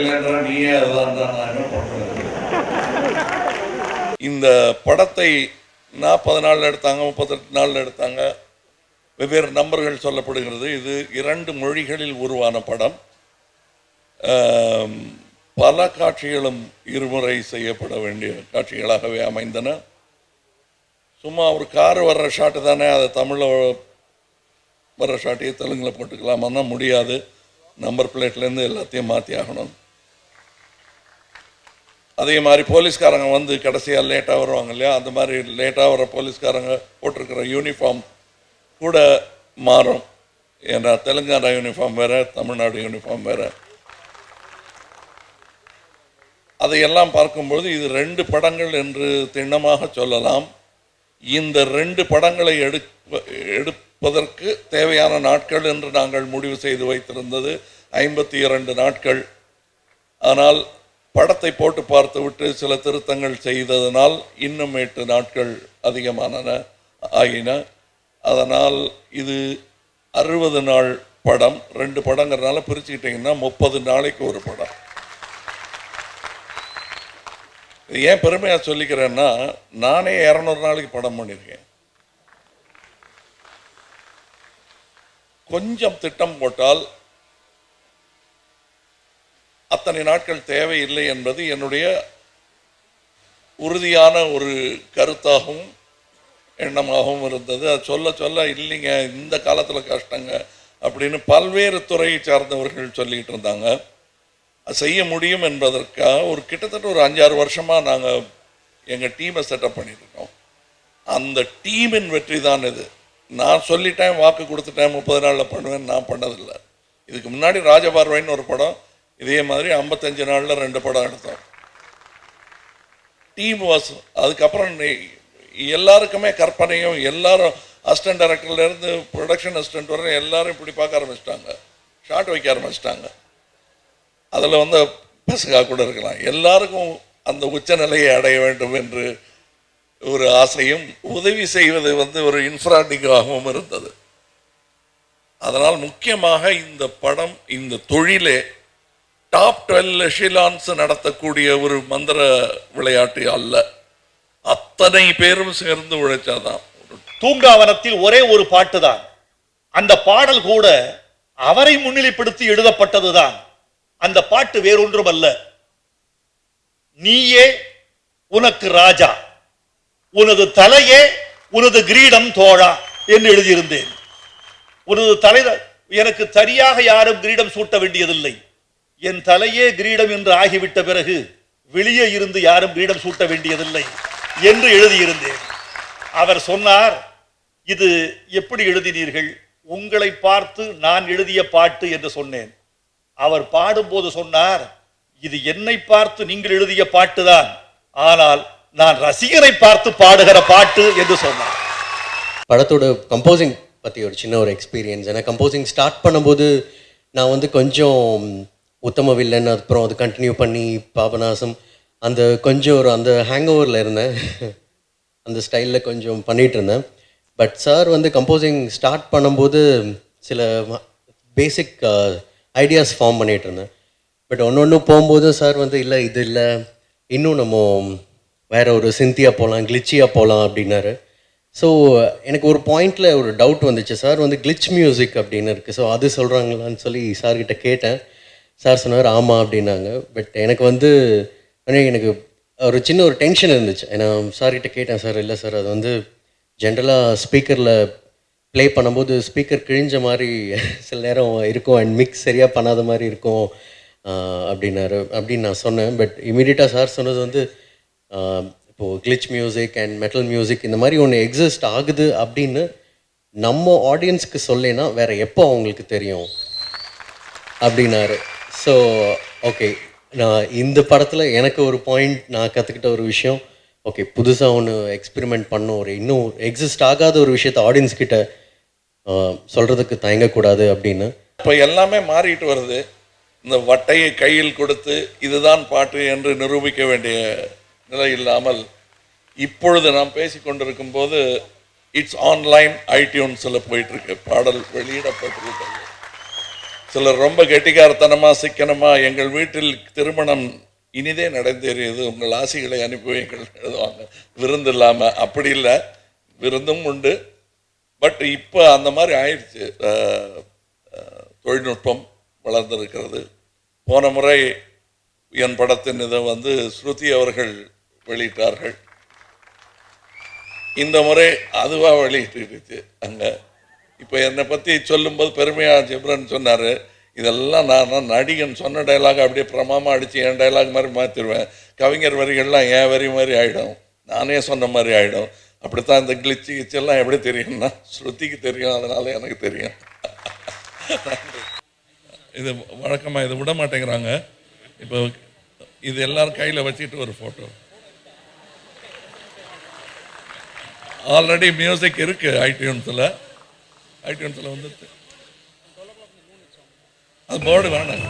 இல்லைன்ற நீயே அதுதான் தான் நான் என்ன பண்ணுறது. இந்த படத்தை 40 நாளில் எடுத்தாங்க, 38 நாளில் எடுத்தாங்க, வெவ்வேறு நம்பர்கள் சொல்லப்படுகிறது. இது 2 மொழிகளில் உருவான படம். பல காட்சிகளும் இருமுறை செய்யப்பட வேண்டிய காட்சிகளாகவே அமைந்தன. சும்மா ஒரு கார் வர்ற ஷாட்டு தானே, அதை தமிழில் வர்ற ஷாட்டையே தெலுங்கில் போட்டுக்கலாமான்னா முடியாது. நம்பர் பிளேட்லேருந்து எல்லாத்தையும் மாற்றி ஆகணும். அதே மாதிரி போலீஸ்காரங்க வந்து கடைசியாக லேட்டாக வருவாங்க இல்லையா, அந்த மாதிரி லேட்டாக வர போலீஸ்காரங்க போட்டிருக்கிற யூனிஃபார்ம் கூட மாறும். ஏன்னா தெலுங்கானா யூனிஃபார்ம் வேறு, தமிழ்நாடு யூனிஃபார்ம் வேறு. அதையெல்லாம் பார்க்கும்பொழுது இது 2 படங்கள் என்று திண்ணமாக சொல்லலாம். இந்த 2 படங்களை எடுப்பதற்கு தேவையான நாட்கள் என்று நாங்கள் முடிவு செய்து வைத்திருந்தது 52 நாட்கள். ஆனால் படத்தை போட்டு பார்த்து விட்டு சில திருத்தங்கள் செய்ததனால் இன்னும் 8 நாட்கள் ஆகின. அதனால் இது 60 நாள் படம். 2 படங்கிறதுனால பிரிச்சுக்கிட்டிங்கன்னா 30 நாளைக்கு ஒரு படம். இது ஏன் பெருமையாக சொல்லிக்கிறேன்னா, நானே 200 நாளைக்கு படம் பண்ணியிருக்கேன். கொஞ்சம் திட்டம் போட்டால் அத்தனை நாட்கள் தேவையில்லை என்பது என்னுடைய உறுதியான ஒரு கருத்தாகவும் எண்ணமாகவும் இருந்தது. அது சொல்ல சொல்ல இல்லைங்க இந்த காலத்தில் கஷ்டங்க அப்படின்னு பல்வேறு துறையை சார்ந்தவர்கள் சொல்லிக்கிட்டு இருந்தாங்க. செய்ய முடியும் என்பதற்காக ஒரு கிட்டத்தட்ட ஒரு 5-6 வருஷமாக நாங்கள் எங்கள் டீமை செட்டப் பண்ணியிருக்கோம். அந்த டீமின் வெற்றி தான் இது. நான் சொல்லிட்டேன், வாக்கு கொடுத்துட்டேன், 30 நாளில் பண்ணுவேன், நான் பண்ணதில்லை. இதுக்கு முன்னாடி ராஜபார்வைன்னு ஒரு படம் இதே மாதிரி 55 நாளில் 2 படம் எடுத்தோம். Team was. அதுக்கப்புறம் எல்லாருக்குமே கற்பனையும், எல்லாரும் அசிஸ்டன்ட் டைரக்டர்லேருந்து ப்ரொடக்ஷன் அசிஸ்டன்ட் வரை எல்லாரும் இப்படி பார்க்க ஆரம்பிச்சிட்டாங்க, ஷார்ட் வைக்க ஆரம்பிச்சிட்டாங்க. அதில் வந்து பசங்க கூட இருக்கலாம். எல்லாருக்கும் அந்த உச்சநிலையை அடைய வேண்டும் என்று ஒரு ஆசையும், உதவி செய்வது வந்து ஒரு இன்ஃப்ராண்டிக்காகவும் இருந்தது. அதனால் முக்கியமாக இந்த படம், இந்த தொழிலே டாப் 12 எஷிலான்ஸ் நடத்தக்கூடிய ஒரு மந்திர விளையாட்டு அல்ல. அத்தனை பேரும் சேர்ந்து உழைச்சாதான். தூங்காவனத்தில் ஒரே ஒரு பாட்டு தான். அந்த பாடல் கூட அவரை முன்னிலைப்படுத்தி எழுதப்பட்டதுதான். அந்த பாட்டு வேறொன்றும் அல்ல. நீயே உனக்கு ராஜா, உனது தலையே உனது கிரீடம் தோழா என்று எழுதியிருந்தேன். உனது தலை எனக்கு சரியாக யாரும் கிரீடம் சூட்ட வேண்டியதில்லை. என் தலையே கிரீடம் என்று ஆகிவிட்ட பிறகு வெளியே இருந்து யாரும் கிரீடம் சூட்ட வேண்டியதில்லை என்று எழுதியிருந்தேன். அவர் சொன்னார், இது எப்படி எழுதினீர்கள்? உங்களை பார்த்து நான் எழுதிய பாட்டு என்று சொன்னேன். அவர் பாடும்போது சொன்னார், இது என்னை பார்த்து நீங்கள் எழுதிய பாட்டுதான், ஆனால் நான் ரசிகரை பார்த்து பாடுகிற பாட்டு என்று சொன்னார். படத்தோட கம்போசிங் பற்றி ஒரு சின்ன ஒரு எக்ஸ்பீரியன்ஸ். ஏன்னா கம்போசிங் ஸ்டார்ட் பண்ணும்போது நான் வந்து கொஞ்சம் உத்தம வில்லன், அப்புறம் அது கண்டினியூ பண்ணி பாபநாசம், அந்த கொஞ்சம் ஒரு அந்த ஹேங் ஓவரில் இருந்தேன். அந்த ஸ்டைலில் கொஞ்சம் பண்ணிகிட்டு இருந்தேன். பட் சார் வந்து கம்போசிங் ஸ்டார்ட் பண்ணும்போது சில பேசிக் ஐடியாஸ் ஃபார்ம் பண்ணிகிட்டு இருந்தேன். பட் ஒன்று போகும்போது சார் வந்து இல்லை இது இல்லை, இன்னும் நம்ம வேறு ஒரு சிந்தியாக போகலாம், கிளிச்சியாக போகலாம் அப்படின்னாரு. ஸோ எனக்கு ஒரு பாயிண்டில் ஒரு டவுட் வந்துச்சு. சார் வந்து கிளிச் மியூசிக் அப்படின்னு இருக்குது, ஸோ அது சொல்கிறாங்களான்னு சொல்லி சார்கிட்ட கேட்டேன். சார் சொன்னார் ஆமாம் அப்படின்னாங்க. பட் எனக்கு வந்து எனக்கு ஒரு சின்ன ஒரு டென்ஷன் இருந்துச்சு. ஏன்னா சார்கிட்ட கேட்டேன், சார் இல்லை சார் அது வந்து ஜென்ரலாக ஸ்பீக்கரில் ப்ளே பண்ணும்போது ஸ்பீக்கர் கிழிஞ்ச மாதிரி சில நேரம் இருக்கும், அண்ட் மிக்ஸ் சரியாக பண்ணாத மாதிரி இருக்கும் அப்படின்னாரு. அப்படின்னு நான் சொன்னேன். பட் இமீடியட்டாக சார் சொன்னது வந்து இப்போது கிளிச் மியூசிக் அண்ட் மெட்டல் மியூசிக் இந்த மாதிரி ஒன்று எக்ஸிஸ்ட் ஆகுது அப்படின்னு நம்ம ஆடியன்ஸ்க்கு சொல்லேன்னா வேறு எப்போ அவங்களுக்கு தெரியும் அப்படின்னாரு. ஸோ ஓகே, நான் இந்த படத்தில் எனக்கு ஒரு பாயிண்ட் நான் கற்றுக்கிட்ட ஒரு விஷயம், ஓகே புதுசாக ஒன்று எக்ஸ்பெரிமெண்ட் பண்ணோம், ஒரு இன்னும் எக்ஸிஸ்ட் ஆகாத ஒரு விஷயத்தை ஆடியன்ஸ் கிட்ட சொல்கிறதுக்கு தயங்கக்கூடாது அப்படின்னு. இப்போ எல்லாமே மாறிட்டு வருது. இந்த வட்டையை கையில் கொடுத்து இதுதான் பாட்டு என்று நிரூபிக்க வேண்டிய நிலை இல்லாமல் இப்பொழுது நாம் பேசி கொண்டிருக்கும் போது இட்ஸ் ஆன்லைன் ஐடியூன்ஸில் போயிட்டுருக்கு, பாடல் வெளியிடப்பட்டிருக்கிறது. சிலர் ரொம்ப கெட்டிக்காரத்தனமா சிக்கனமா எங்கள் வீட்டில் திருமணம் இனிதே நடந்தேறியது, உங்கள் ஆசிகளை அனுப்பி வைங்கள் எழுதுவாங்க. விருந்து இல்லாம. அப்படி இல்லை, விருந்தும் உண்டு. பட் இப்போ அந்த மாதிரி ஆயிடுச்சு. தொழில்நுட்பம் வளர்ந்திருக்கிறது. போன முறை என் படத்தின் இதை ஸ்ருதி அவர்கள் வெளியிட்டார்கள். இந்த முறை அதுவா வெளியிட்டு அங்கே. இப்போ என்னை பற்றி சொல்லும்போது பெருமையாக ஜிப்ரன் சொன்னார், இதெல்லாம் நான் நடிகன் சொன்ன டைலாக் அப்படியே பிரமாமா அடித்து என் டைலாக் மாதிரி மாற்றிடுவேன். கவிஞர் வரிகள்லாம் என் வரி மாதிரி ஆகிடும், நானே சொன்ன மாதிரி ஆகிடும். அப்படித்தான் இந்த கிளிச்சு கிச்செல்லாம் எப்படி தெரியும்னா ஸ்ருதிக்கு தெரியும், அதனால எனக்கு தெரியும். இது வழக்கமாக இதை விட மாட்டேங்கிறாங்க. இப்போ இது எல்லாரும் கையில் வச்சுட்டு ஒரு ஃபோட்டோ. ஆல்ரெடி மியூசிக் இருக்கு ஐடியூன்ஸில் வந்துட்டு அது போர்டு வேணாம்.